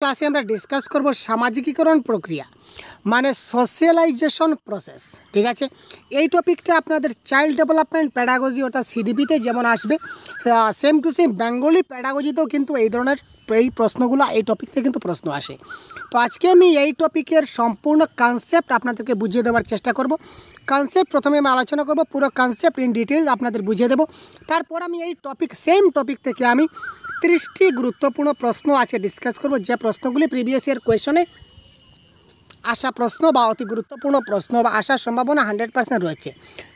ক্লাসে আমরা ডিসকাস করব সামাজিকীকরণ প্রক্রিয়া মানে সোশ্যালাইজেশন প্রসেস। ঠিক আছে, এই টপিকটা আপনাদের চাইল্ড ডেভেলপমেন্ট প্যাডাগজি অর্থাৎ সিডিপিতে যেমন আসবে, সেম টু সেম বেঙ্গলি প্যাডাগজিতেও কিন্তু এই ধরনের এই প্রশ্নগুলো এই টপিক থেকে কিন্তু প্রশ্ন আসে। তো আজকে আমি এই টপিকের সম্পূর্ণ কনসেপ্ট আপনাদেরকে বুঝিয়ে দেওয়ার চেষ্টা করব। কনসেপ্ট প্রথমে আমি আলোচনা করব, পুরো কনসেপ্ট ইন ডিটেলস আপনাদের বুঝিয়ে দেবো। তারপর আমি এই সেম টপিক থেকে আমি 30টি গুরুত্বপূর্ণ প্রশ্ন আছে ডিসকাস করব, যে প্রশ্নগুলি প্রিভিয়াস ইয়ার কোয়েশনে আসা প্রশ্ন বা অতি গুরুত্বপূর্ণ প্রশ্ন বা আসার সম্ভাবনা 100% রয়েছে।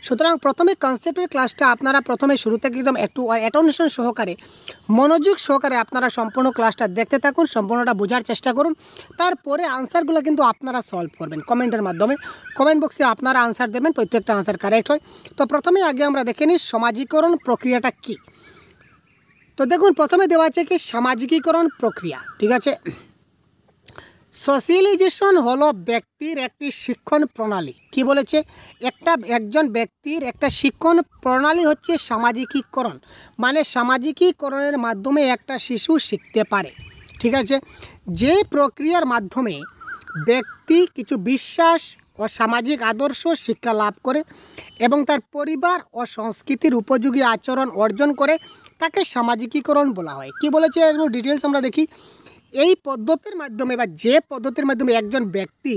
সুতরাং প্রথমে কনসেপ্টের ক্লাসটা আপনারা প্রথমে শুরু থেকে একদম একটু অ্যাটেনশন সহকারে, মনোযোগ সহকারে আপনারা সম্পূর্ণ ক্লাসটা দেখতে থাকুন, সম্পূর্ণটা বোঝার চেষ্টা করুন। তারপরে আনসারগুলো কিন্তু আপনারা সলভ করবেন কমেন্টের মাধ্যমে। কমেন্ট বক্সে আপনারা আনসার দেবেন, প্রত্যেকটা আনসার কারেক্ট হয়। তো প্রথমে আগে আমরা দেখে নিই সামাজিকরণ প্রক্রিয়াটা কী। তো দেখুন, প্রথমে দেওয়া আছে কি সামাজিকীকরণ প্রক্রিয়া। ঠিক আছে, সোশ্যালাইজেশন হলো ব্যক্তির একটি শিক্ষণ প্রণালী। কি বলেছে? একজন ব্যক্তির একটা শিক্ষণ প্রণালী হচ্ছে সামাজিকীকরণ, মানে সামাজিকীকরণের মাধ্যমে একটা শিশু শিখতে পারে। ঠিক আছে, যে প্রক্রিয়ার মাধ্যমে ব্যক্তি কিছু বিশ্বাস ও সামাজিক আদর্শ শিক্ষা লাভ করে এবং তার পরিবার ও সংস্কৃতির উপযোগী আচরণ অর্জন করে, তাকে সামাজিকীকরণ বলা হয়। কি বলেছে এগুলো ডিটেলস আমরা দেখি। এই পদ্ধতির মাধ্যমে বা যে পদ্ধতির মাধ্যমে একজন ব্যক্তি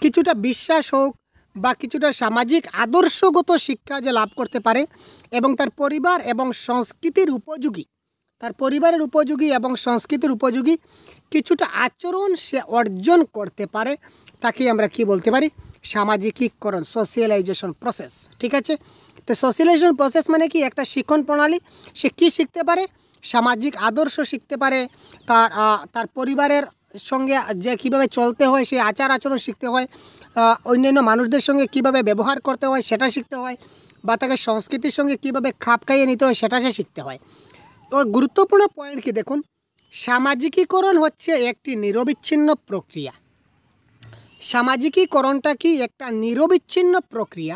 কিছুটা বিশ্বাস হোক বা কিছুটা সামাজিক আদর্শগত শিক্ষা যে লাভ করতে পারে এবং তার পরিবার এবং সংস্কৃতির উপযোগী, তার পরিবারের উপযোগী এবং সংস্কৃতির উপযোগী কিছুটা আচরণ সে অর্জন করতে পারে, তাকে আমরা কি বলতে পারি? সামাজিকীকরণ, সোশ্যালাইজেশন প্রসেস। ঠিক আছে, তো সোশ্যালাইজেশন প্রসেস মানে কি? একটা শিক্ষণ প্রণালী। সে কি শিখতে পারে? সামাজিক আদর্শ শিখতে পারে, তার পরিবারের সঙ্গে যে কীভাবে চলতে হয় সেই আচার আচরণ শিখতে হয়, অন্যান্য মানুষদের সঙ্গে কীভাবে ব্যবহার করতে হয় সেটা শিখতে হয়, বা তাকে সংস্কৃতির সঙ্গে কীভাবে খাপ খাইয়ে নিতে হয় সেটা সে শিখতে হয়। তো গুরুত্বপূর্ণ পয়েন্ট কি দেখুন, সামাজিকীকরণ হচ্ছে একটি নিরবিচ্ছিন্ন প্রক্রিয়া। সামাজিকীকরণটা কি? একটা নিরবিচ্ছিন্ন প্রক্রিয়া।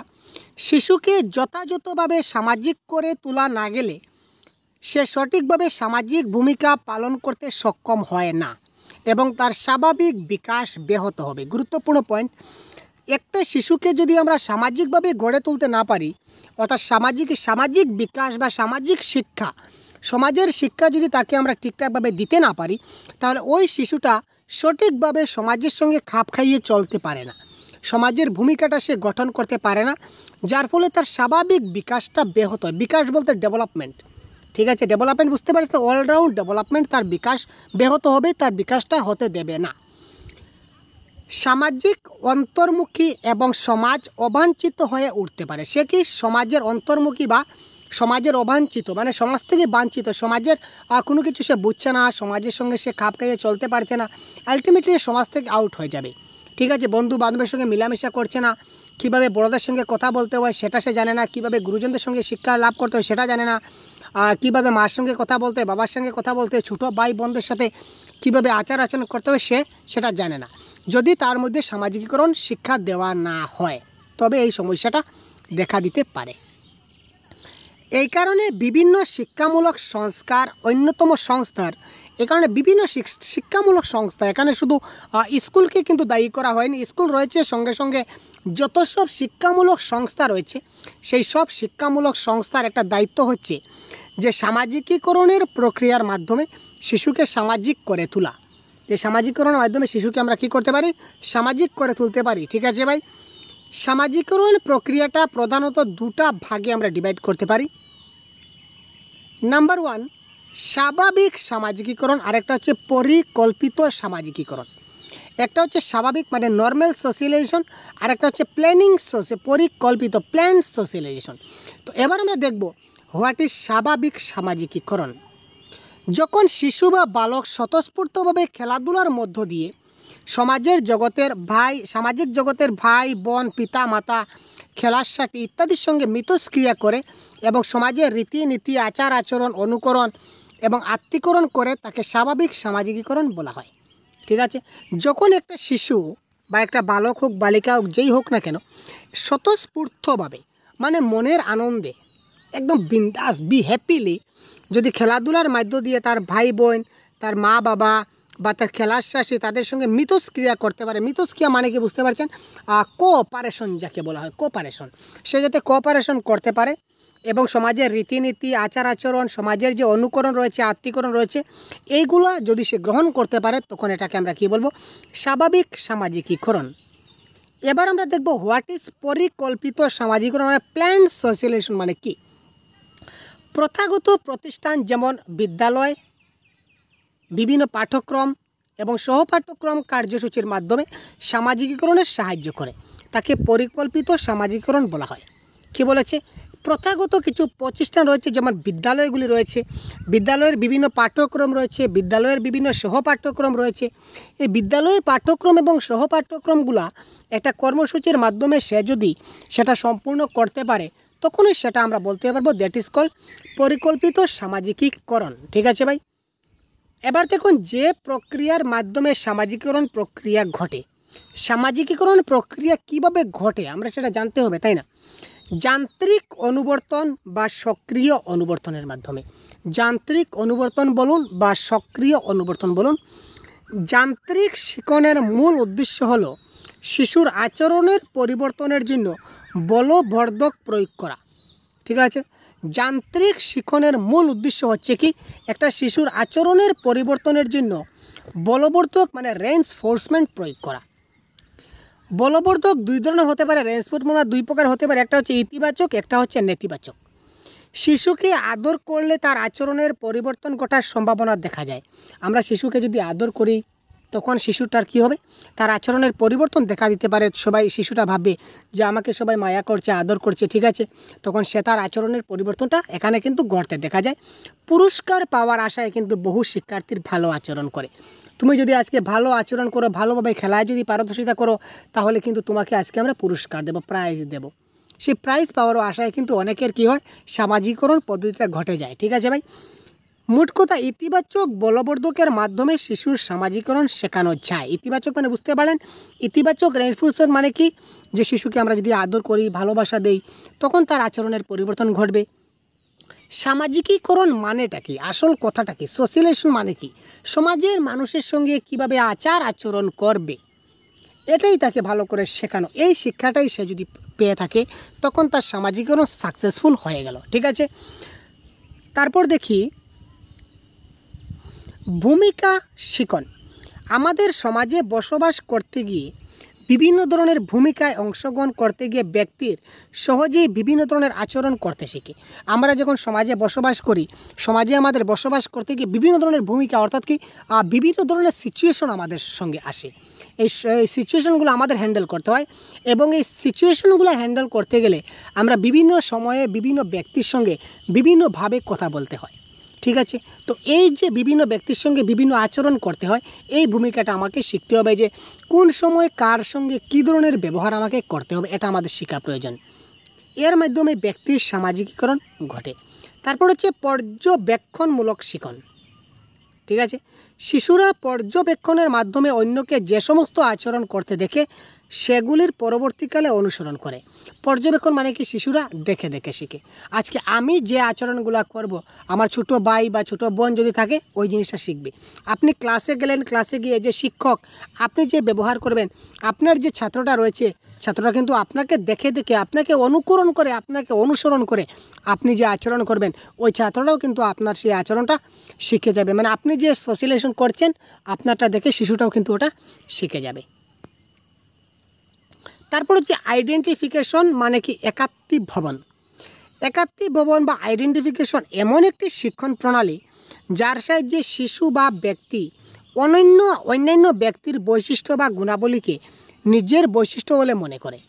শিশুকে যথাযথভাবে সামাজিক করে তোলা না গেলে সে সঠিকভাবে সামাজিক ভূমিকা পালন করতে সক্ষম হয় না এবং তার স্বাভাবিক বিকাশ ব্যাহত হবে। গুরুত্বপূর্ণ পয়েন্ট, একটা শিশুকে যদি আমরা সামাজিকভাবে গড়ে তুলতে না পারি, অর্থাৎ সামাজিক বিকাশ বা সামাজিক শিক্ষা, সমাজের শিক্ষা যদি তাকে আমরা ঠিকঠাকভাবে দিতে না পারি, তাহলে ওই শিশুটা সঠিকভাবে সমাজের সঙ্গে খাপ খাইয়ে চলতে পারে না, সমাজের ভূমিকাটা সে গঠন করতে পারে না, যার ফলে তার স্বাভাবিক বিকাশটা ব্যাহত হয়। বিকাশ বলতে ডেভেলপমেন্ট। ঠিক আছে, ডেভেলপমেন্ট বুঝতে পারছি, তো অলরাউন্ড ডেভেলপমেন্ট, তার বিকাশ ব্যাহত হবে, তার বিকাশটা হতে দেবে না। সামাজিক অন্তর্মুখী এবং সমাজ অবাঞ্ছিত হয়ে উঠতে পারে। সে কি? সমাজের অন্তর্মুখী বা সমাজের অবাঞ্ছিত, মানে সমাজ থেকে বাঞ্ছিত, সমাজের কোনো কিছু সে বুঝছে না, সমাজের সঙ্গে সে খাপ খাইয়ে চলতে পারছে না, আলটিমেটলি সমাজ থেকে আউট হয়ে যাবে। ঠিক আছে, বন্ধু বান্ধবের সঙ্গে মেলামেশা করছে না, কীভাবে বড়দের সঙ্গে কথা বলতে হয় সেটা সে জানে না, কীভাবে গুরুজনদের সঙ্গে শিক্ষা লাভ করতে হয় সেটা জানে না, কীভাবে মার সঙ্গে কথা বলতে হয়, বাবার সঙ্গে কথা বলতে হয়, ছোটো ভাই বোনদের সাথে কীভাবে আচার আচরণ করতে হয় সে সেটা জানে না। যদি তার মধ্যে সামাজিকীকরণ শিক্ষা দেওয়া না হয় তবে এই সমস্যাটা দেখা দিতে পারে। এই কারণে বিভিন্ন শিক্ষামূলক সংস্কার অন্যতম সংস্থার, এই কারণে বিভিন্ন শিক্ষামূলক সংস্থা, এখানে শুধু স্কুলকে কিন্তু দায়ী করা হয়নি, স্কুল রয়েছে, সঙ্গে সঙ্গে যত সব শিক্ষামূলক সংস্থা রয়েছে সেই সব শিক্ষামূলক সংস্থার একটা দায়িত্ব হচ্ছে যে সামাজিকীকরণের প্রক্রিয়ার মাধ্যমে শিশুকে সামাজিক করে তোলা। যে সামাজিকীকরণের মাধ্যমে শিশুকে আমরা কী করতে পারি? সামাজিক করে তুলতে পারি। ঠিক আছে ভাই, সামাজিকীকরণ প্রক্রিয়াটা প্রধানত দুটা ভাগে আমরা ডিভাইড করতে পারি। নাম্বার 1 স্বাভাবিক সামাজিকীকরণ, আরেকটা হচ্ছে পরিকল্পিত সামাজিকীকরণ। একটা হচ্ছে স্বাভাবিক মানে নর্মাল সোশ্যালাইজেশন, আর একটা হচ্ছে পরিকল্পিত প্ল্যান্ড সোশ্যালাইজেশন। তো এবার আমরা দেখব হোয়াট ইজ স্বাভাবিক সামাজিকীকরণ। যখন শিশু বা বালক স্বতঃস্ফূর্তভাবে খেলাধুলার মধ্য দিয়ে সামাজিক জগতের ভাই বোন, পিতা মাতা, খেলার সাথী ইত্যাদির সঙ্গে মিথস্ক্রিয়া করে এবং সমাজের রীতিনীতি, আচার আচরণ অনুকরণ এবং আত্মীকরণ করে, তাকে স্বাভাবিক সামাজিকীকরণ বলা হয়। ঠিক আছে, যখন একটা শিশু বা একটা বালক হোক বালিকা হোক যেই হোক না কেন স্বতঃস্ফূর্তভাবে মানে মনের আনন্দে একদম বিন্দাস হ্যাপিলি যদি খেলাধুলার মধ্য দিয়ে তার ভাই বোন, তার মা বাবা বা তার খেলাশ্বাসী তাদের সঙ্গে মিথস্ক্রিয়া করতে পারে। মিথস্ক্রিয়া মানে কি বুঝতে পারছেন? কোঅপারেশন যাকে বলা হয়, কোঅপারেশন। সে যাতে কোঅপারেশন করতে পারে এবং সমাজের রীতিনীতি, আচার আচরণ, সমাজের যে অনুকরণ রয়েছে, আত্মীকরণ রয়েছে, এইগুলো যদি সে গ্রহণ করতে পারে তখন এটাকে আমরা কি বলবো? স্বাভাবিক সামাজিকীকরণ। এবার আমরা দেখব হোয়াট ইজ পরিকল্পিত সামাজিকীকরণ মানে প্ল্যান্ড সোশ্যালাইজেশন মানে কি। প্রথাগত প্রতিষ্ঠান যেমন বিদ্যালয়, বিভিন্ন পাঠ্যক্রম এবং সহপাঠ্যক্রম কার্যসূচির মাধ্যমে সামাজিকীকরণের সাহায্য করে, তাকে পরিকল্পিত সামাজিকীকরণ বলা হয়। কি বলেছে? প্রথাগত কিছু প্রতিষ্ঠান রয়েছে যেমন বিদ্যালয়গুলি রয়েছে, বিদ্যালয়ের বিভিন্ন পাঠ্যক্রম রয়েছে, বিদ্যালয়ের বিভিন্ন সহপাঠ্যক্রম রয়েছে। এই বিদ্যালয়ের পাঠ্যক্রম এবং সহপাঠ্যক্রমগুলো একটা কর্মসূচির মাধ্যমে সে যদি সেটা সম্পূর্ণ করতে পারে তখনই সেটা আমরা বলতে পারবো দ্যাট ইজ কল পরিকল্পিত সামাজিকীকরণ। ঠিক আছে ভাই? এবার দেখুন যে প্রক্রিয়ার মাধ্যমে সামাজিকীকরণ প্রক্রিয়া ঘটে, সামাজিকীকরণ প্রক্রিয়া কিভাবে ঘটে আমরা সেটা জানতে হবে, তাই না? যান্ত্রিক অনুবর্তন বা সক্রিয় অনুবর্তনের মাধ্যমে। যান্ত্রিক অনুবর্তন বলুন বা সক্রিয় অনুবর্তন বলুন। যান্ত্রিক শিক্ষণের মূল উদ্দেশ্য হলো শিশুর আচরণের পরিবর্তনের জন্য বলবর্ধক প্রয়োগ করা। ঠিক আছে? যান্ত্রিক শিক্ষণের মূল উদ্দেশ্য হচ্ছে কি? একটা শিশুর আচরণের পরিবর্তনের জন্য বলবর্ধক মানে রেইনফোর্সমেন্ট প্রয়োগ করা। বলবর্ধক দুই ধরনের হতে পারে, রেইনফোর্সমেন্ট দুই প্রকার হতে পারে, একটা হচ্ছে ইতিবাচক, একটা হচ্ছে নেতিবাচক। শিশুকে আদর করলে তার আচরণের পরিবর্তন ঘটার সম্ভাবনা দেখা যায়। আমরা শিশুকে যদি আদর করি তখন শিশুটার কি হবে? তার আচরণের পরিবর্তন দেখা দিতে পারে। শিশুটা ভাববে যে আমাকে সবাই মায়া করছে, আদর করছে, ঠিক আছে? তখন সে তার আচরণের পরিবর্তনটা এখানে কিন্তু ঘটতে দেখা যায়। পুরস্কার পাওয়ার আশায় কিন্তু বহু শিক্ষার্থীর ভালো আচরণ করে। তুমি যদি আজকে ভালো আচরণ করো, ভালোভাবে খেলায় যদি পারদর্শিতা করো, তাহলে কিন্তু তোমাকে আজকে আমরা পুরস্কার দেব, প্রাইজ দেব। সেই প্রাইজ পাওয়ারও আশায় কিন্তু অনেকের কি হয়? সামাজিকরণ পদ্ধতিটা ঘটে যায়। ঠিক আছে ভাই? মোট কথা ইতিবাচক বলবর্ধকের মাধ্যমে শিশুর সামাজিকরণ শেখানো যায়। ইতিবাচক মানে বুঝতে পারেন, ইতিবাচক রেইনফোর্সমেন্ট মানে কি? যে শিশুকে আমরা যদি আদর করি, ভালোবাসা দেই, তখন তার আচরণের পরিবর্তন ঘটবে। সামাজিকীকরণ মানেটা কি? আসল কথাটা কি? সোশ্যালাইজেশন মানে কি? সমাজের মানুষের সঙ্গে কিভাবে আচার আচরণ করবে, এটাই তাকে ভালো করে শেখানো। এই শিক্ষাটাই সে যদি পেয়ে থাকে তখন তার সামাজিকীকরণ সাকসেসফুল হয়ে গেল। ঠিক আছে? তারপর দেখি ভূমিকা শিখন। আমাদের সমাজে বসবাস করতে গিয়ে বিভিন্ন ধরনের ভূমিকায় অংশগ্রহণ করতে গিয়ে ব্যক্তির সহজেই বিভিন্ন ধরনের আচরণ করতে শিখে। আমরা যখন সমাজে বসবাস করি, সমাজে আমাদের বসবাস করতে গিয়ে বিভিন্ন ধরনের ভূমিকা অর্থাৎ কি বিভিন্ন ধরনের সিচুয়েশন আমাদের সঙ্গে আসে। এই সিচুয়েশনগুলো আমাদের হ্যান্ডেল করতে হয় এবং এই সিচুয়েশনগুলো হ্যান্ডেল করতে গেলে আমরা বিভিন্ন সময়ে বিভিন্ন ব্যক্তির সঙ্গে বিভিন্নভাবে কথা বলতে হয়। ঠিক আছে? তো এই যে বিভিন্ন ব্যক্তির সঙ্গে বিভিন্ন আচরণ করতে হয়, এই ভূমিকাটা আমাকে শিখতে হবে যে কোন সময় কার সঙ্গে কী ধরনের ব্যবহার আমাকে করতে হবে, এটা আমাদের শেখা প্রয়োজন। এর মাধ্যমে ব্যক্তির সামাজিকীকরণ ঘটে। তারপর হচ্ছে পর্যবেক্ষণমূলক শিখন। ঠিক আছে? শিশুরা পর্যবেক্ষণের মাধ্যমে অন্যকে যে সমস্ত আচরণ করতে দেখে সেগুলির পরবর্তীকালে অনুসরণ করে। পর্যবেক্ষণ মানে কি? শিশুরা দেখে দেখে শিখে। আজকে আমি যে আচরণগুলো করব, আমার ছোটো ভাই বা ছোটো বোন যদি থাকে ওই জিনিসটা শিখবে। আপনি ক্লাসে গেলেন, ক্লাসে গিয়ে যে শিক্ষক আপনি যে ব্যবহার করবেন, আপনার যে ছাত্রটা রয়েছে, ছাত্ররা কিন্তু আপনাকে দেখে দেখে, আপনাকে অনুকরণ করে, আপনাকে অনুসরণ করে আপনি যে আচরণ করবেন, ওই ছাত্রটাও কিন্তু আপনার সেই আচরণটা শিখে যাবে। মানে আপনি যে সোশ্যালাইজেশন করছেন আপনারটা দেখে শিশুটাও কিন্তু ওটা শিখে যাবে। তারপর হচ্ছে আইডেন্টিফিকেশন মানে কি? একাত্মীভবন। একাত্মীভবন বা আইডেন্টিফিকেশন এমন একটি শিক্ষণ প্রণালী যার সাহায্যে শিশু বা ব্যক্তি অন্যান্য ব্যক্তির বৈশিষ্ট্য বা গুণাবলীকে নিজের বৈশিষ্ট্য বলে মনে করে।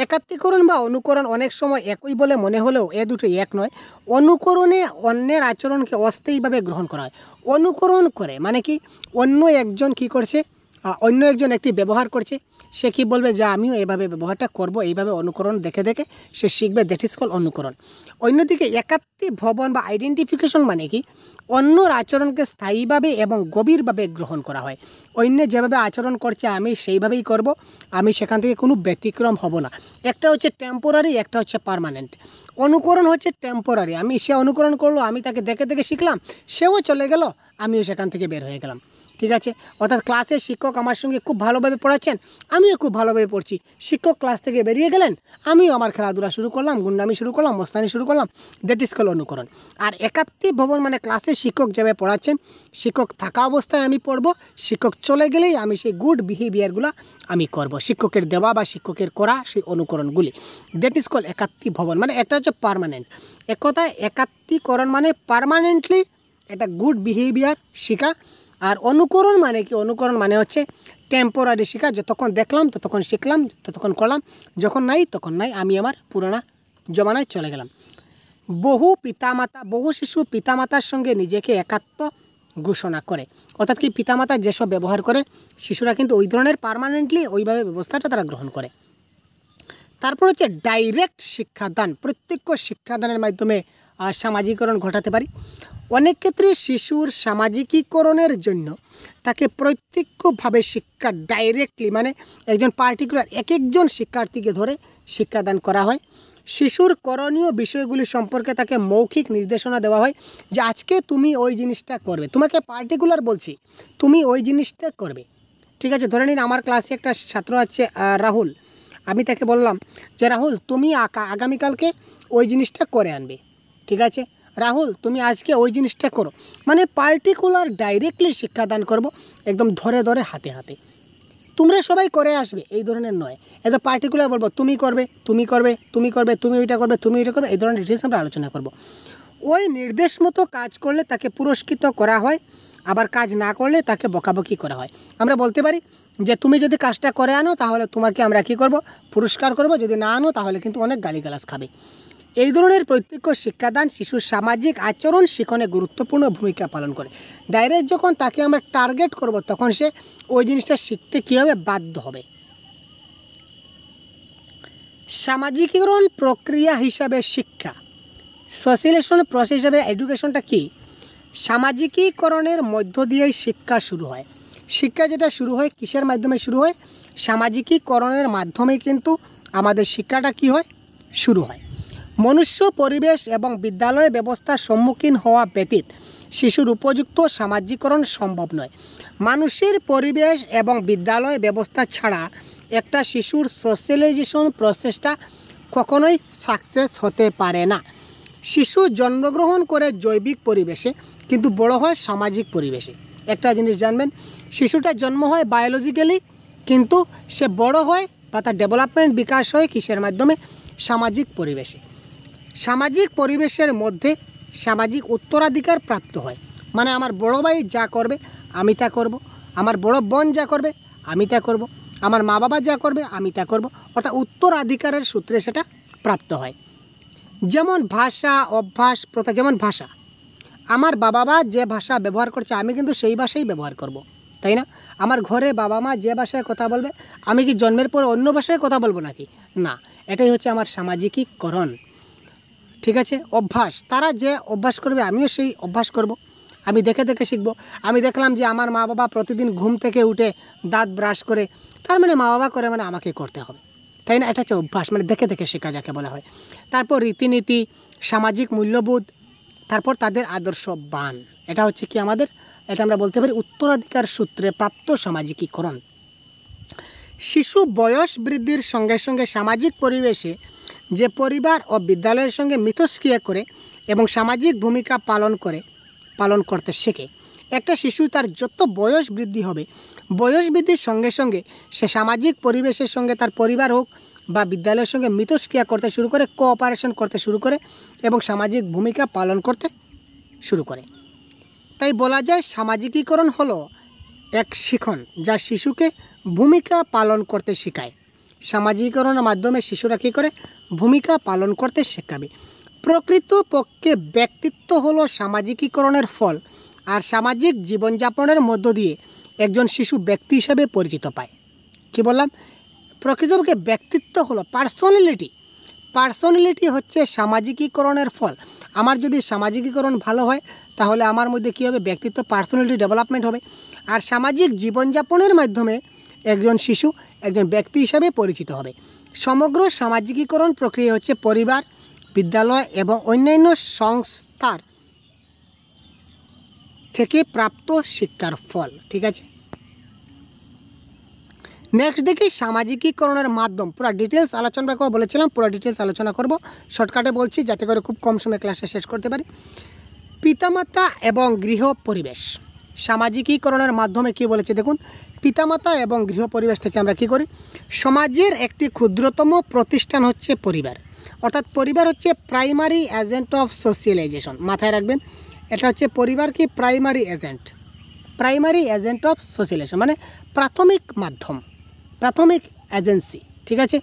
একাত্মীকরণ বা অনুকরণ অনেক সময় একই বলে মনে হলেও এ দুটো এক নয়। অনুকরণে অন্যের আচরণকে অস্থায়ীভাবে গ্রহণ করা হয়। অনুকরণ করে মানে কি? অন্য একজন কি করছে, অন্য একজন একটি ব্যবহার করছে, সে কি বলবে যে আমিও এইভাবে ব্যবহারটা করব, এইভাবে অনুকরণ দেখে দেখে সে শিখবে, দ্যাট ইজ কল অনুকরণ। অন্যদিকে একাত্মীভবন বা আইডেন্টিফিকেশন মানে কি? অন্যর আচরণকে স্থায়ীভাবে এবং গভীরভাবে গ্রহণ করা হয়। অন্য যেভাবে আচরণ করছে আমি সেইভাবেই করব, আমি সেখান থেকে কোনো ব্যতিক্রম হব না। একটা হচ্ছে টেম্পোরারি, একটা হচ্ছে পার্মানেন্ট। অনুকরণ হচ্ছে টেম্পোরারি, সে অনুকরণ করলো, আমি তাকে দেখে দেখে শিখলাম, সেও চলে গেল, আমিও সেখান থেকে বের হয়ে গেলাম। ঠিক আছে, অর্থাৎ ক্লাসে শিক্ষক আমার সঙ্গে খুব ভালোভাবে পড়াচ্ছেন, আমিও খুব ভালোভাবে পড়ছি। শিক্ষক ক্লাস থেকে বেরিয়ে গেলেন, আমিও আমার খেলাধুলা শুরু করলাম, গুন্ডামি শুরু করলাম, মস্তানি শুরু করলাম। দ্যাট ইজ কল অনুকরণ। আর একাত্মী ভবন মানে ক্লাসে শিক্ষক যেভাবে পড়াচ্ছেন, শিক্ষক থাকা অবস্থায় আমি পড়ব, শিক্ষক চলে গেলেই আমি সেই গুড বিহেভিয়ারগুলো আমি করব, শিক্ষকের দেওয়া বা শিক্ষকের করা সেই অনুকরণগুলি। দ্যাট ইজ কল একাত্মী ভবন, মানে এটা হচ্ছে পার্মানেন্ট। এক কথায় একাত্মীকরণ মানে পার্মানেন্টলি এটা গুড বিহেভিয়ার শেখা। আর অনুকরণ মানে কি? অনুকরণ মানে হচ্ছে টেম্পোরারি শেখা, যতক্ষণ দেখলাম ততক্ষণ শিখলাম, ততক্ষণ করলাম, যখন নাই তখন নাই, আমি আমার পুরানা জমানায় চলে গেলাম। বহু শিশু পিতামাতার সঙ্গে নিজেকে একাত্ম ঘোষণা করে, অর্থাৎ কি পিতামাতা যেসব ব্যবহার করে শিশুরা কিন্তু ওই ধরনের পার্মানেন্টলি ওইভাবে ব্যবস্থাটা তারা গ্রহণ করে। তারপর হচ্ছে ডাইরেক্ট শিক্ষাদান। প্রত্যক্ষ শিক্ষাদানের মাধ্যমে সামাজিকরণ ঘটাতে পারি। অনেক ক্ষেত্রে শিশুর সামাজিকীকরণের জন্য তাকে প্রত্যক্ষভাবে শিক্ষা ডাইরেক্টলি মানে একজন পার্টিকুলার এক একজন শিক্ষার্থীকে ধরে শিক্ষাদান করা হয়। শিশুর করণীয় বিষয়গুলি সম্পর্কে তাকে মৌখিক নির্দেশনা দেওয়া হয় যে আজকে তুমি ওই জিনিসটা করবে, তোমাকে পার্টিকুলার বলছি তুমি ওই জিনিসটা করবে। ঠিক আছে, ধরে নিন আমার ক্লাসে একটা ছাত্র আছে রাহুল, আমি তাকে বললাম যে রাহুল তুমি আগামীকালকে ওই জিনিসটা করে আনবে। ঠিক আছে, রাহুল তুমি আজকে ওই জিনিসটা করো, মানে পার্টিকুলার ডাইরেক্টলি শিক্ষাদান করব, একদম ধরে ধরে হাতে হাতে তোমরা সবাই করে আসবে এই ধরনের নয়। এত পার্টিকুলার বলবো তুমি করবে তুমি করবে তুমি করবে, তুমি ওইটা করবে তুমি ওইটা করবে, এই ধরনের ডিটেলস আমরা আলোচনা করব। ওই নির্দেশ মতো কাজ করলে তাকে পুরস্কৃত করা হয়, আবার কাজ না করলে তাকে বকাবকি করা হয়। আমরা বলতে পারি যে তুমি যদি কাজটা করে আনো তাহলে তোমাকে আমরা কী করব, পুরস্কার করব, যদি না আনো তাহলে কিন্তু অনেক গালিগালাজ খাবে। এই ধরনের প্রত্যক্ষ শিক্ষাদান শিশুর সামাজিক আচরণ শিখনে গুরুত্বপূর্ণ ভূমিকা পালন করে। ডাইরেক্ট যখন তাকে আমরা টার্গেট করব তখন সে ওই জিনিসটা শিখতে কী হবে, বাধ্য হবে। সামাজিকীকরণ প্রক্রিয়া হিসাবে শিক্ষা, সোশিয়েলাইজেশন প্রসেস হিসাবে এডুকেশনটা কি? সামাজিকীকরণের মধ্য দিয়েই শিক্ষা শুরু হয়। শিক্ষা যেটা শুরু হয় কিসের মাধ্যমে শুরু হয়? সামাজিকীকরণের মাধ্যমে কিন্তু আমাদের শিক্ষাটা কি হয়, শুরু হয়। মনুষ্য পরিবেশ এবং বিদ্যালয় ব্যবস্থার সম্মুখীন হওয়া ব্যতীত শিশুর উপযুক্ত সামাজিকরণ সম্ভব নয়। মানুষের পরিবেশ এবং বিদ্যালয় ব্যবস্থা ছাড়া একটা শিশুর সোশ্যালাইজেশন প্রসেসটা কখনোই সাকসেস হতে পারে না। শিশু জন্মগ্রহণ করে জৈবিক পরিবেশে কিন্তু বড় হয় সামাজিক পরিবেশে। একটা জিনিস জানবেন, শিশুটা জন্ম হয় বায়োলজিক্যালি, কিন্তু সে বড় হয় বা তার ডেভেলপমেন্ট বিকাশ হয় কিসের মাধ্যমে? সামাজিক পরিবেশে। সামাজিক পরিবেশের মধ্যে সামাজিক উত্তরাধিকার প্রাপ্ত হয়, মানে আমার বড় ভাই যা করবে আমি তা করব, আমার বড় বোন যা করবে আমি তা করব, আমার মা বাবা যা করবে আমি তা করব, অর্থাৎ উত্তরাধিকারের সূত্রে সেটা প্রাপ্ত হয়। যেমন ভাষা অভ্যাস প্রথা, যেমন ভাষা, আমার বাবা মা যে ভাষা ব্যবহার করছে আমি কিন্তু সেই ভাষাই ব্যবহার করব, তাই না? আমার ঘরে বাবা মা যে ভাষায় কথা বলবে আমি কি জন্মের পর অন্য ভাষায় কথা বলবো নাকি? না, এটাই হচ্ছে আমার সামাজিকীকরণ। ঠিক আছে, অভ্যাস, তারা যে অভ্যাস করবে আমিও সেই অভ্যাস করব, আমি দেখে দেখে শিখব। আমি দেখলাম যে আমার মা বাবা প্রতিদিন ঘুম থেকে উঠে দাঁত ব্রাশ করে, তার মানে মা বাবা করে মানে আমাকে করতে হবে, তাই না? এটা হচ্ছে অভ্যাস, মানে দেখে দেখে শেখা যাকে বলা হয়। তারপর রীতিনীতি, সামাজিক মূল্যবোধ, তারপর তাদের আদর্শ বান, এটা হচ্ছে কি আমাদের, এটা আমরা বলতে পারি উত্তরাধিকার সূত্রে প্রাপ্ত সামাজিকীকরণ। শিশু বয়স বৃদ্ধির সঙ্গে সঙ্গে সামাজিক পরিবেশে যে পরিবার ও বিদ্যালয়ের সঙ্গে মিথস্ক্রিয়া করে এবং সামাজিক ভূমিকা পালন করতে শেখে। একটা শিশু তার যত বয়স বৃদ্ধি হবে, বয়স বৃদ্ধির সঙ্গে সঙ্গে সে সামাজিক পরিবেশের সঙ্গে তার পরিবার হোক বা বিদ্যালয়ের সঙ্গে মিথস্ক্রিয়া করতে শুরু করে, কোঅপারেশন করতে শুরু করে এবং সামাজিক ভূমিকা পালন করতে শুরু করে। তাই বলা যায় সামাজিকীকরণ হলো এক শিখন যা শিশুকে ভূমিকা পালন করতে শেখায়। সামাজিকীকরণের মাধ্যমে শিশুরা কী করে? ভূমিকা পালন করতে শেখাবে। প্রকৃতপক্ষে ব্যক্তিত্ব হলো সামাজিকীকরণের ফল, আর সামাজিক জীবনযাপনের মধ্য দিয়ে একজন শিশু ব্যক্তি হিসেবে পরিচিত পায়। কি বললাম? প্রকৃতপক্ষে ব্যক্তিত্ব হলো পার্সোনালিটি হচ্ছে সামাজিকীকরণের ফল। আমার যদি সামাজিকীকরণ ভালো হয় তাহলে আমার মধ্যে কী হবে? ব্যক্তিত্ব, পার্সোনালিটি ডেভেলপমেন্ট হবে। আর সামাজিক জীবনযাপনের মাধ্যমে একজন শিশু একজন ব্যক্তি হিসাবে পরিচিত হবে। সমগ্র সামাজিকীকরণ প্রক্রিয়া হচ্ছে পরিবার, বিদ্যালয় এবং অন্যান্য সংস্থার থেকে প্রাপ্ত শিক্ষার ফল। ঠিক আছে, নেক্সট দেখি সামাজিকীকরণের মাধ্যম। পুরো ডিটেলস আলোচনা করবো বলেছিলাম, পুরো ডিটেলস আলোচনা করব, শর্টকাটে বলছি যাতে করে খুব কম সময়ে ক্লাসটা শেষ করতে পারি। পিতামাতা এবং গৃহ পরিবেশ। সামাজিকীকরণের মাধ্যমে কি বলেছে দেখুন, পিতামাতা এবং গৃহ পরিবেশ থেকে আমরা কি করি, সমাজের একটি ক্ষুদ্রতম প্রতিষ্ঠান হচ্ছে পরিবার। অর্থাৎ পরিবার হচ্ছে প্রাইমারি এজেন্ট অফ সোশিয়ালাইজেশন। মাথায় রাখবেন, এটা হচ্ছে পরিবার কি প্রাইমারি এজেন্ট অফ সোশিয়ালাইজেশন, মানে প্রাথমিক মাধ্যম, প্রাথমিক এজেন্সি। ঠিক আছে,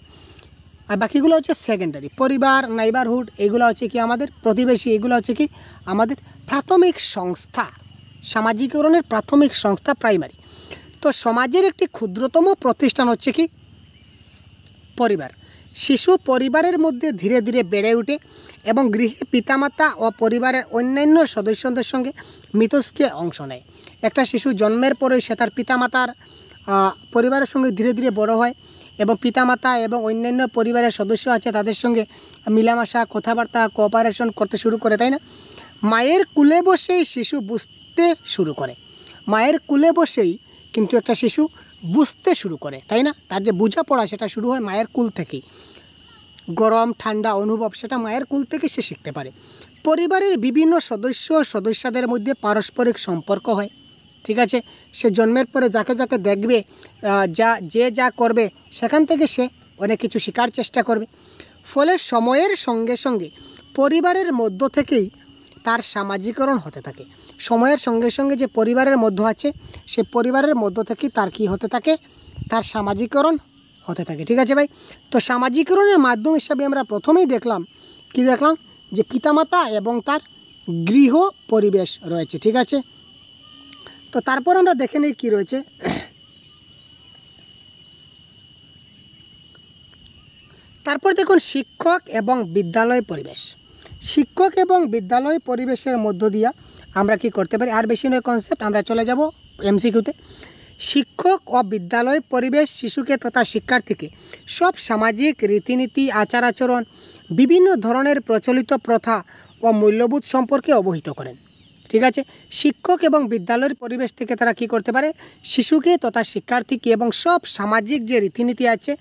আর বাকিগুলো হচ্ছে সেকেন্ডারি। পরিবার, নাইবারহুড, এগুলো হচ্ছে কি আমাদের প্রতিবেশী, এগুলো হচ্ছে কি আমাদের প্রাথমিক সংস্থা। সামাজিকীকরণের প্রাথমিক সংস্থা প্রাইমারি। তো সমাজের একটি ক্ষুদ্রতম প্রতিষ্ঠান হচ্ছে কি পরিবার। শিশু পরিবারের মধ্যে ধীরে ধীরে বেড়ে ওঠে এবং গৃহে পিতামাতা ও পরিবারের অন্যান্য সদস্যদের সঙ্গে মিথস্ক্রিয়া অংশ নেয়। একটা শিশু জন্মের পরে সে তার পিতামাতার পরিবারের সঙ্গে ধীরে ধীরে বড় হয় এবং পিতামাতা এবং অন্যান্য পরিবারের সদস্য আছে তাদের সঙ্গে মিলামেশা, কথাবার্তা, কোঅপারেশন করতে শুরু করে, তাই না? মায়ের কুলে বসেই শিশু বুঝতে শুরু করে। মায়ের কুলে বসেই কিন্তু একটা শিশু বুঝতে শুরু করে, তাই না? তার যে বোঝাপড়া সেটা শুরু হয় মায়ের কুল থেকেই। গরম ঠান্ডা অনুভব সেটা মায়ের কুল থেকে সে শিখতে পারে। পরিবারের বিভিন্ন সদস্যদের মধ্যে পারস্পরিক সম্পর্ক হয়। ঠিক আছে, সে জন্মের পরে যাকে যাকে দেখবে, যা করবে সেখান থেকে সে অনেক কিছু শেখার চেষ্টা করবে। ফলে সময়ের সঙ্গে সঙ্গে পরিবারের মধ্য থেকেই তার সামাজিকরণ হতে থাকে। সময়ের সঙ্গে সঙ্গে যে পরিবারের মধ্য আছে সে পরিবারের মধ্য থেকেই তার কি হতে থাকে, তার সামাজিকরণ হতে থাকে। ঠিক আছে ভাই, তো সামাজিকরণের মাধ্যম হিসাবে আমরা প্রথমেই দেখলাম যে পিতামাতা এবং তার গৃহ পরিবেশ রয়েছে। ঠিক আছে, তো তারপর আমরা দেখে নিই কী রয়েছে। তারপর দেখুন শিক্ষক এবং বিদ্যালয় পরিবেশ। শিক্ষক এবং বিদ্যালয় পরিবেশের মধ্য দিয়া আমরা কি করতে পারি, আর বেশি নয় কনসেপ্ট, আমরা চলে যাব এমসিকিউতে। শিক্ষক ও বিদ্যালয় পরিবেশ শিশুকে তথা শিক্ষার্থীকে সব সামাজিক রীতিনীতি, আচার আচরণ, বিভিন্ন ধরনের প্রচলিত প্রথা ও মূল্যবোধ সম্পর্কে অবহিত করেন। ঠিক আছে, শিক্ষক এবং বিদ্যালয়ের পরিবেশ থেকে তারা কি করতে পারে, শিশুকে তথা শিক্ষার্থীকে এবং সব সামাজিক যে রীতিনীতি আছে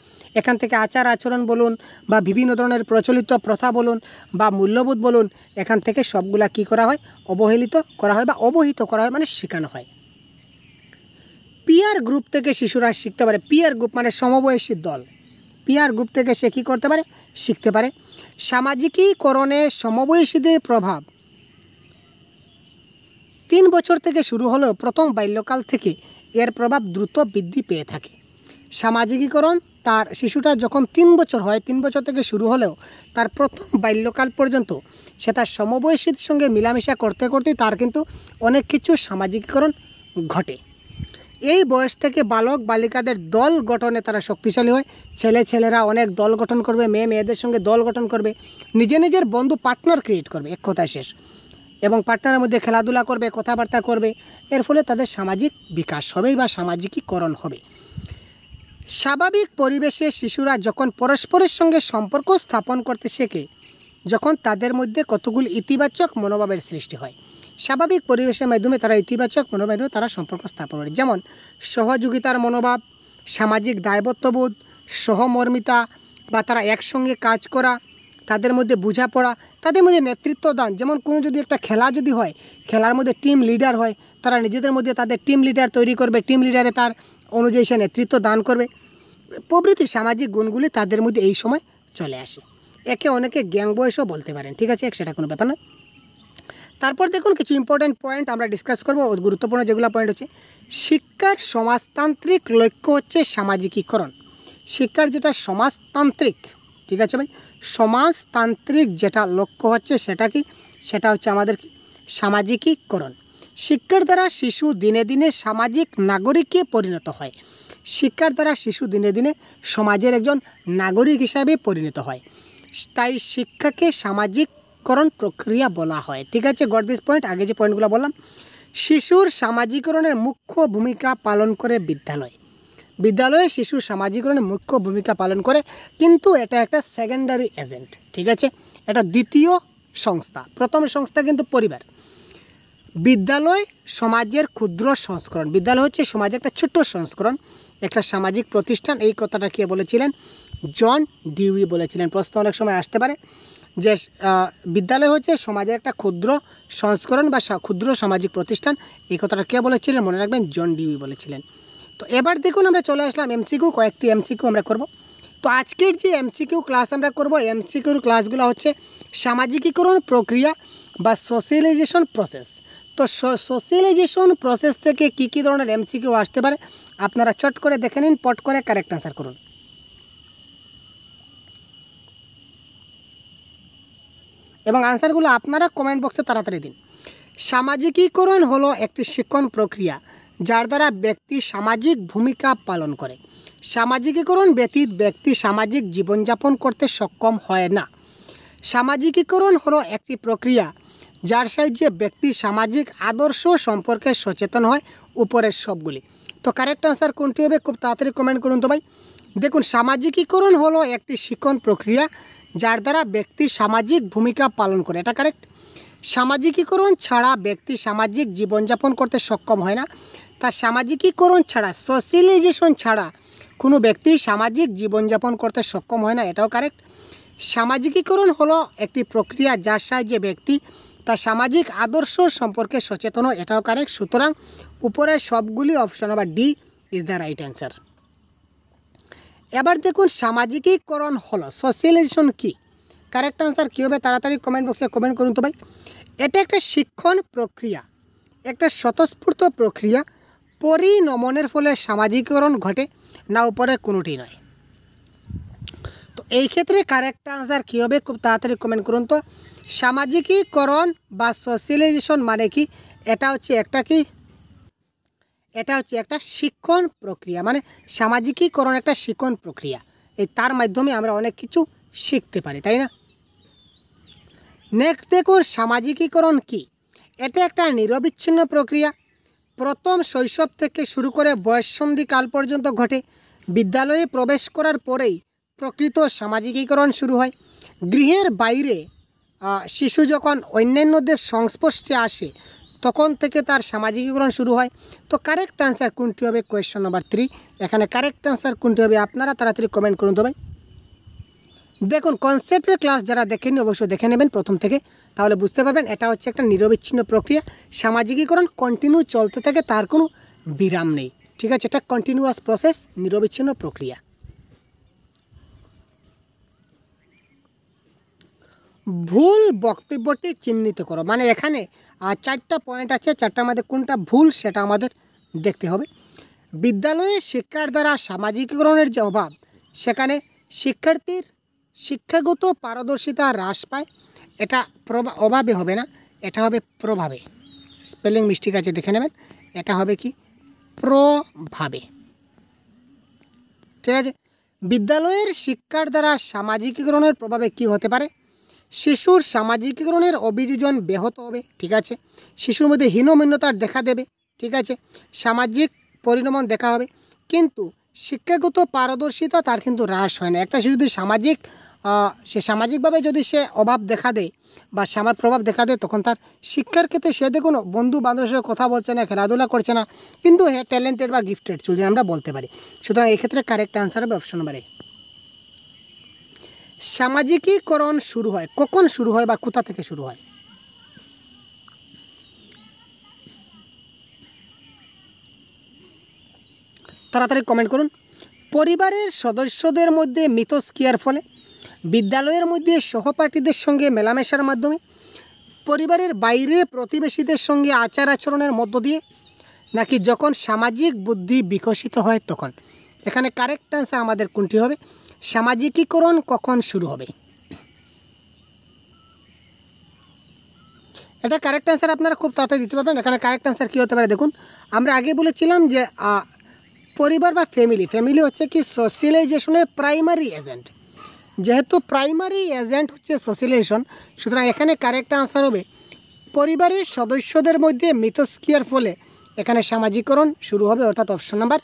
এখান থেকে আচার আচরণ বলুন বা বিভিন্ন ধরনের প্রচলিত প্রথা বলুন বা মূল্যবোধ বলুন, এখান থেকে সবগুলা কি করা হয়, অবহেলিত করা হয় বা অবহিত করা হয়, মানে শেখানো হয়। পিয়ার গ্রুপ থেকে শিশুরা শিখতে পারে। পিয়ার গ্রুপ মানে সমবয়সী দল। পিয়ার গ্রুপ থেকে সে কী করতে পারে, শিখতে পারে। সামাজিকীকরণে সমবয়সীদের প্রভাব 3 বছর থেকে শুরু হলেও প্রথম বাল্যকাল থেকে এর প্রভাব দ্রুত বৃদ্ধি পেয়ে থাকে। সামাজিকীকরণ তার শিশুটা যখন 3 বছর হয়, 3 বছর থেকে শুরু হলেও তার প্রথম বাল্যকাল পর্যন্ত সে তার সমবয়সীর সঙ্গে মিলামেশা করতে করতে তার কিন্তু অনেক কিছু সামাজিকীকরণ ঘটে। এই বয়স থেকে বালক বালিকাদের দল গঠনে তারা শক্তিশালী হয়। ছেলেরা অনেক দল গঠন করবে, মেয়েদের সঙ্গে দল গঠন করবে, নিজের বন্ধু পার্টনার ক্রিয়েট করবে, এক কথায় শেষ, এবং পার্টনারের মধ্যে খেলাধুলা করবে, কথাবার্তা করবে। এর ফলে তাদের সামাজিক বিকাশ হবে বা সামাজিকীকরণ হবে। স্বাভাবিক পরিবেশে শিশুরা যখন পরস্পরের সঙ্গে সম্পর্ক স্থাপন করতে শেখে, যখন তাদের মধ্যে কতগুলি ইতিবাচক মনোভাবের সৃষ্টি হয়। স্বাভাবিক পরিবেশের মাধ্যমে তারা ইতিবাচক মনোভাবে তারা সম্পর্ক স্থাপন করে, যেমন সহযোগিতার মনোভাব, সামাজিক দায়বদ্ধবোধ, সহমর্মিতা বা তারা একসঙ্গে কাজ করা, তাদের মধ্যে বোঝাপড়া, তাদের মধ্যে নেতৃত্ব দান। যেমন কোনো যদি একটা খেলা যদি হয়, খেলার মধ্যে টিম লিডার হয়, তারা নিজেদের মধ্যে তাদের টিম লিডার তৈরি করবে, টিম লিডারে তার অনুযায়ী সে নেতৃত্ব দান করবে। প্রভৃতি সামাজিক গুণগুলি তাদের মধ্যে এই সময় চলে আসে। একে অনেকে গ্যাং বয়সও বলতে পারেন। ঠিক আছে, সেটা কোনো ব্যাপার না। তারপর দেখুন কিছু ইম্পর্টেন্ট পয়েন্ট আমরা ডিসকাস করবো, গুরুত্বপূর্ণ যেগুলো পয়েন্ট হচ্ছে, শিক্ষার সমাজতান্ত্রিক লক্ষ্য হচ্ছে সামাজিকীকরণ। শিক্ষার যেটা সমাজতান্ত্রিক, ঠিক আছে ভাই, সমাজতান্ত্রিক যেটা লক্ষ্য হচ্ছে সেটা কি, সেটা হচ্ছে আমাদের কি, সামাজিকীকরণ। শিক্ষার দ্বারা শিশু দিনে দিনে সামাজিক নাগরিকে পরিণত হয়। শিক্ষার দ্বারা শিশু দিনে দিনে সমাজের একজন নাগরিক হিসাবে পরিণত হয়। তাই শিক্ষাকে সামাজিককরণ প্রক্রিয়া বলা হয়। ঠিক আছে, গট দিস পয়েন্ট। আগে যে পয়েন্টগুলো বললাম, শিশুর সামাজিকরণের মুখ্য ভূমিকা পালন করে বিদ্যালয়। বিদ্যালয়ে শিশুর সামাজিকরণের মুখ্য ভূমিকা পালন করে, কিন্তু এটা একটা সেকেন্ডারি এজেন্ট। ঠিক আছে, এটা দ্বিতীয় সংস্থা। প্রথম সংস্থা কিন্তু পরিবার। বিদ্যালয় সমাজের ক্ষুদ্র সংস্করণ। বিদ্যালয় হচ্ছে সমাজের একটা ছোট্ট সংস্করণ, একটা সামাজিক প্রতিষ্ঠান। এই কথাটা কে বলেছিলেন? জন ডিউই বলেছিলেন। প্রশ্ন অনেক সময় আসতে পারে যে বিদ্যালয় হচ্ছে সমাজের একটা ক্ষুদ্র সংস্করণ বা ক্ষুদ্র সামাজিক প্রতিষ্ঠান। এই কথাটা কে বলেছিলেন? মনে রাখবেন, জন ডিউই বলেছিলেন। তো এবার দেখুন আমরা চলে আসলাম এমসিকিউ। কয়েকটি এমসিকিউ আমরা করব। তো আজকের যে এমসিকিউ ক্লাস আমরা করব, এমসিকিউর ক্লাসগুলো হচ্ছে সামাজিকীকরণ প্রক্রিয়া বা সোশ্যালাইজেশন প্রসেস। তো সোশ্যালাইজেশন প্রসেস থেকে কী ধরনের এমসিকিউ আসতে পারে আপনারা চট করে দেখে নিন, পট করে কারেক্ট আনসার করুন। এবং আনসারগুলো আপনারা কমেন্ট বক্সে তাড়াতাড়ি দিন। সামাজিকীকরণ হলো একটি শিক্ষণ প্রক্রিয়া যার দ্বারা ব্যক্তি সামাজিক ভূমিকা পালন করে। সামাজিকীকরণ ব্যতীত ব্যক্তি সামাজিক জীবনযাপন করতে সক্ষম হয় না। সামাজিকীকরণ হলো একটি প্রক্রিয়া যার সাহায্যে ব্যক্তি সামাজিক আদর্শ সম্পর্কে সচেতন হয়। উপরের সবগুলি। তো কারেক্ট আনসার কোনটি হবে? খুব তাড়াতাড়ি কমেন্ট করুন তো ভাই। দেখুন, সামাজিকীকরণ হলো একটি শিক্ষণ প্রক্রিয়া যার দ্বারা ব্যক্তি সামাজিক ভূমিকা পালন করে। এটা কারেক্ট। সামাজিকীকরণ ছাড়া ব্যক্তি সামাজিক জীবনযাপন করতে সক্ষম হয় না। তার সামাজিকীকরণ ছাড়া, সোশ্যালাইজেশন ছাড়া কোনো ব্যক্তি সামাজিক জীবনযাপন করতে সক্ষম হয় না। এটাও কারেক্ট। সামাজিকীকরণ হলো একটি প্রক্রিয়া যার সাহায্যে ব্যক্তি তার সামাজিক আদর্শ সম্পর্কে সচেতন হয়। এটাও কারেক্ট। সুতরাং উপরে সবগুলি option number D is the right answer. এবার দেখুন, সামাজিকীকরণ হলো, সোশ্যালাইজেশন কি? কারেক্ট আনসার কী হবে? তাড়াতাড়ি কমেন্ট বক্সে কমেন্ট করুন তো ভাই। এটা একটা শিক্ষণ প্রক্রিয়া, একটা স্বতঃস্ফূর্ত প্রক্রিয়া। পরিণমনের ফলে সামাজিকীকরণ ঘটে, না উপরে কোনোটি নয়। তো এই ক্ষেত্রে কারেক্ট আনসার কী হবে? খুব তাড়াতাড়ি কমেন্ট করুন তো। সামাজিকীকরণ বা সোশ্যালাইজেশন মানে কি? এটা হচ্ছে একটা শিক্ষণ প্রক্রিয়া। মানে সামাজিকীকরণ একটা শিক্ষণ প্রক্রিয়া। তার মাধ্যমে আমরা অনেক কিছু শিখতে পারি, তাই না? নেক্সট দেখুন, সামাজিকীকরণ কি? এটা একটা নিরবিচ্ছিন্ন প্রক্রিয়া। প্রথম শৈশব থেকে শুরু করে বয়ঃসন্ধিকাল পর্যন্ত ঘটে। বিদ্যালয়ে প্রবেশ করার পরেই প্রকৃত সামাজিকীকরণ শুরু হয়। গৃহের বাইরে শিশু যখন অন্যান্যদের সংস্পর্শে আসে তখন থেকে তার সামাজিকীকরণ শুরু হয়। তো কারেক্ট আনসার কোনটি হবে? Question number 3। এখানে কারেক্ট আনসার কোনটি হবে? আপনারা তাড়াতাড়ি কমেন্ট করুন তো ভাই। দেখুন, কনসেপ্টের ক্লাস যারা দেখেননি অবশ্যই দেখে নেবেন প্রথম থেকে, তাহলে বুঝতে পারবেন এটা হচ্ছে একটা নিরবিচ্ছিন্ন প্রক্রিয়া। সামাজিকীকরণ কন্টিনিউ চলতে থাকে, তার কোনো বিরাম নেই। ঠিক আছে, এটা কন্টিনিউয়াস প্রসেস, নিরবিচ্ছিন্ন প্রক্রিয়া। ভুল বক্তব্যটি চিহ্নিত করো। মানে এখানে 4টা পয়েন্ট আছে, 4টার মধ্যে কোনটা ভুল সেটা আমাদের দেখতে হবে। বিদ্যালয়ে শিক্ষার দ্বারা সামাজিকীকরণের যে অভাব, সেখানে শিক্ষার্থীর শিক্ষাগত পারদর্শিতা হ্রাস পায়। এটা অভাবে হবে না, এটা হবে প্রভাবে। স্পেলিং মিস্টেক আছে, দেখে নেবেন। এটা হবে কি? প্রভাবে। ঠিক আছে। বিদ্যালয়ের শিক্ষার দ্বারা সামাজিকীকরণের প্রভাবে কি হতে পারে? শিশুর সামাজিকীকরণের অভিযোজন ব্যাহত হবে। ঠিক আছে। শিশুর মধ্যে হীনমন্যতার দেখা দেবে। ঠিক আছে। সামাজিক পরিণমন দেখা হবে, কিন্তু শিক্ষাগত পারদর্শিতা তার কিন্তু হ্রাস হয় না। একটা শিশু যদি সামাজিকভাবে যদি সে অভাব দেখা দেয় বা প্রভাব দেখা দেয়, তখন তার শিক্ষার ক্ষেত্রে সে দেখুন বন্ধু বান্ধবের সাথে কথা বলছে না, খেলাধুলা করছে না, কিন্তু হ্যাঁ ট্যালেন্টেড বা গিফটেড চিলড্রেন আমরা বলতে পারি। সুতরাং এক্ষেত্রে কারেক্ট আনসার হবে অপশন নাম্বার এ। সামাজিকীকরণ শুরু হয় কখন শুরু হয় বা কোথা থেকে শুরু হয়? তাড়াতাড়ি কমেন্ট করুন। পরিবারের সদস্যদের মধ্যে মিথস্ক্রিয়ার ফলে, বিদ্যালয়ের মধ্যে সহপাঠীদের সঙ্গে মেলামেশার মাধ্যমে, পরিবারের বাইরে প্রতিবেশীদের সঙ্গে আচার আচরণের মধ্য দিয়ে, নাকি যখন সামাজিক বুদ্ধি বিকশিত হয় তখন? এখানে কারেক্ট আনসার আমাদের কোনটি হবে? সামাজিকীকরণ কখন শুরু হবে? এটা কারেক্ট আনসার আপনারা খুব তাড়াতাড়ি দিতে পারবেন। এখানে কারেক্ট আনসার কী হতে পারে দেখুন। আমরা আগে বলেছিলাম যে পরিবার বা ফ্যামিলি হচ্ছে কি সোশ্যালাইজেশনের প্রাইমারি এজেন্ট। যেহেতু প্রাইমারি এজেন্ট হচ্ছে সোশ্যালাইজেশন, সুতরাং এখানে কারেক্ট আনসার হবে পরিবারের সদস্যদের মধ্যে মিথস্ক্রিয়ার ফলে এখানে সামাজিকীকরণ শুরু হবে, অর্থাৎ option number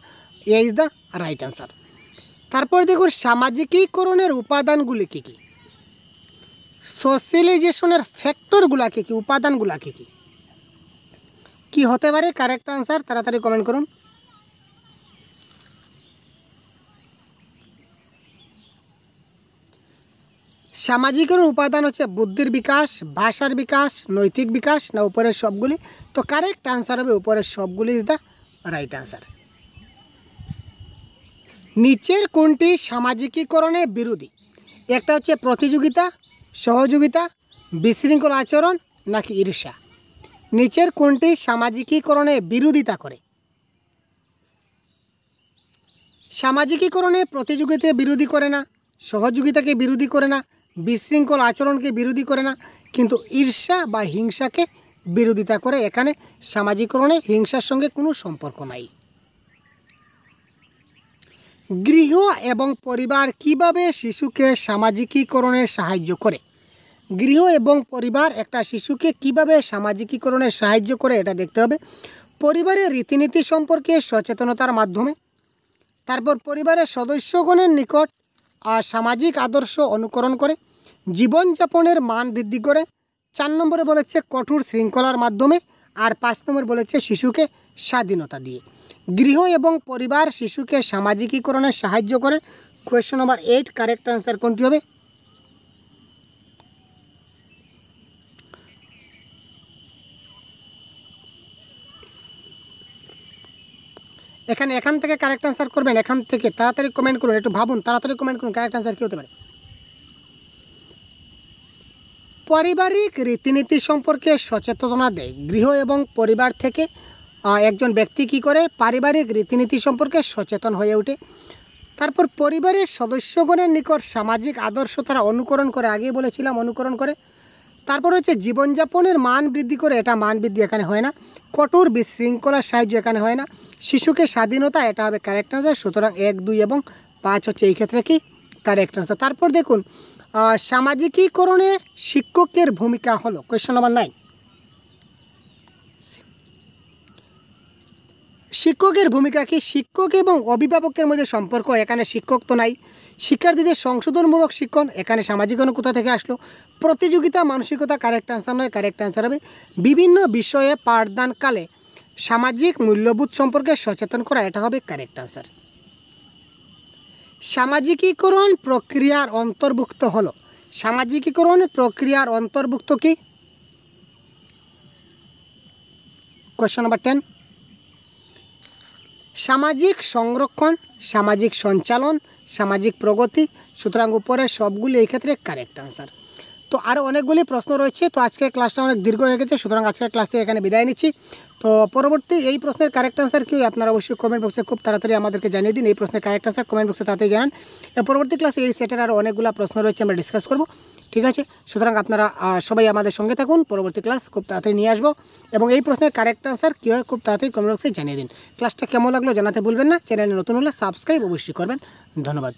A is the right answer. তারপর দেখুন, সামাজিকীকরণের উপাদানগুলি কী কী? সোশ্যালাইজেশনের ফ্যাক্টরগুলা কী কী? উপাদানগুলা কী কী? কি হতে পারে কারেক্ট আনসার তাড়াতাড়ি কমেন্ট করুন। সামাজিকরণ উপাদান হচ্ছে বুদ্ধির বিকাশ, ভাষার বিকাশ, নৈতিক বিকাশ, না উপরের সবগুলি? তো কারেক্ট আনসার হবে উপরের সবগুলি ইজ দ্য রাইট আনসার। নিচের কোনটি সামাজিকীকরণে বিরোধী? একটা হচ্ছে প্রতিযোগিতা, সহযোগিতা, বিশৃঙ্খল আচরণ, নাকি ঈর্ষা? নিচের কোনটি সামাজিকীকরণে বিরোধিতা করে? সামাজিকীকরণে প্রতিযোগিতাকে বিরোধী করে না, সহযোগিতাকে বিরোধী করে না, বিশৃঙ্খল আচরণকে বিরোধী করে না, কিন্তু ঈর্ষা বা হিংসাকে বিরোধিতা করে। এখানে সামাজিকীকরণে হিংসার সঙ্গে কোনো সম্পর্ক নাই। গৃহ এবং পরিবার কিভাবে শিশুকে সামাজিকীকরণে সাহায্য করে? গৃহ এবং পরিবার একটা শিশুকে কিভাবে সামাজিকীকরণে সাহায্য করে এটা দেখতে হবে। পরিবারের রীতিনীতি সম্পর্কে সচেতনতার মাধ্যমে, তারপর পরিবারের সদস্যগণের নিকট সামাজিক আদর্শ অনুকরণ করে, জীবনযাপনের মান বৃদ্ধি করে, 4 নম্বরে বলেছে কঠোর শৃঙ্খলার মাধ্যমে, আর 5 নম্বর বলেছে শিশুকে স্বাধীনতা দিয়ে। গৃহ এবং পরিবার শিশুকে সামাজিকীকরণে সাহায্য করে। কোয়েশ্চন নাম্বার 8 কারেক্ট আনসার কোনটি হবে? এখান থেকে কারেক্ট আনসার করবেন, এখান থেকে তাড়াতাড়ি কমেন্ট করুন, একটু ভাবুন, তাড়াতাড়ি কমেন্ট করুন কারেক্ট আনসার কী হতে পারে। পারিবারিক রীতিনীতি সম্পর্কে সচেতনতা দেয়। গৃহ এবং পরিবার থেকে একজন ব্যক্তি কী করে? পারিবারিক রীতিনীতি সম্পর্কে সচেতন হয়ে ওঠে। তারপর পরিবারের সদস্যগণের নিকট সামাজিক আদর্শ তারা অনুকরণ করে, আগেই বলেছিলাম অনুকরণ করে। তারপর হচ্ছে জীবনযাপনের মান বৃদ্ধি করে, এটা মান বৃদ্ধি এখানে হয় না। কঠোর বিশৃঙ্খলার সাহায্য এখানে হয় না। শিশুকে স্বাধীনতা, এটা হবে কারেক্ট আনসার। সুতরাং 1, 2 এবং 5 হচ্ছে এই ক্ষেত্রে কি কারেক্ট আনসার। তারপর দেখুন সামাজিকীকরণে শিক্ষকের ভূমিকা হলো কোয়েশ্চন নাম্বার 9। শিক্ষকের ভূমিকা কি? শিক্ষক এবং অভিভাবকের মধ্যে সম্পর্ক, এখানে শিক্ষক তো নাই। শিক্ষার্থীদের সংশোধনমূলক শিক্ষণ, এখানে সামাজিকরণ কোথা থেকে আসলো? প্রতিযোগিতা মানসিকতা, কারেক্ট আনসার নয়, কারেক্ট আনসার হবে বিভিন্ন বিষয়ে পাঠদানকালে সামাজিক মূল্যবোধ সম্পর্কে সচেতন করা, এটা হবে কারেক্ট আনসার। সামাজিকীকরণ প্রক্রিয়ার অন্তর্ভুক্ত হলো। সামাজিকীকরণ প্রক্রিয়ার অন্তর্ভুক্ত কি? কোয়েশ্চন নাম্বার 10 সামাজিক সংরক্ষণ, সামাজিক সঞ্চালন, সামাজিক প্রগতি। সুতরাং উপরে সবগুলি এই ক্ষেত্রে কারেক্ট আনসার। তো আরও অনেকগুলি প্রশ্ন রয়েছে, তো আজকের ক্লাসটা অনেক দীর্ঘ হয়ে গেছে, সুতরাং আজকের ক্লাস থেকে এখানে বিদায় নিচ্ছি। তো পরবর্তী এই প্রশ্নের কারেক্ট আনসার কি আপনারা অবশ্যই কমেন্ট বক্সে খুব তাড়াতাড়ি আমাদেরকে জানিয়ে দিন। এই প্রশ্নের কারেক্ট আনসার কমেন্ট বক্সে তাড়াতাড়ি জানান। পরবর্তী ক্লাসে এই সেটের আরও অনেকগুলো প্রশ্ন রয়েছে, আমরা ডিসকাস করব, ঠিক আছে? সুতরাং আপনারা সবাই আমাদের সঙ্গে থাকুন, পরবর্তী ক্লাস খুব তাড়াতাড়ি নিয়ে আসবো। এবং এই প্রশ্নের কারেক্ট আনসার কী হয় খুব তাড়াতাড়ি কমেন্ট বক্সে জানিয়ে দিন। ক্লাসটা কেমন লাগলো জানাতে ভুলবেন না। চ্যানেলে নতুন হলে সাবস্ক্রাইব অবশ্যই করবেন। ধন্যবাদ।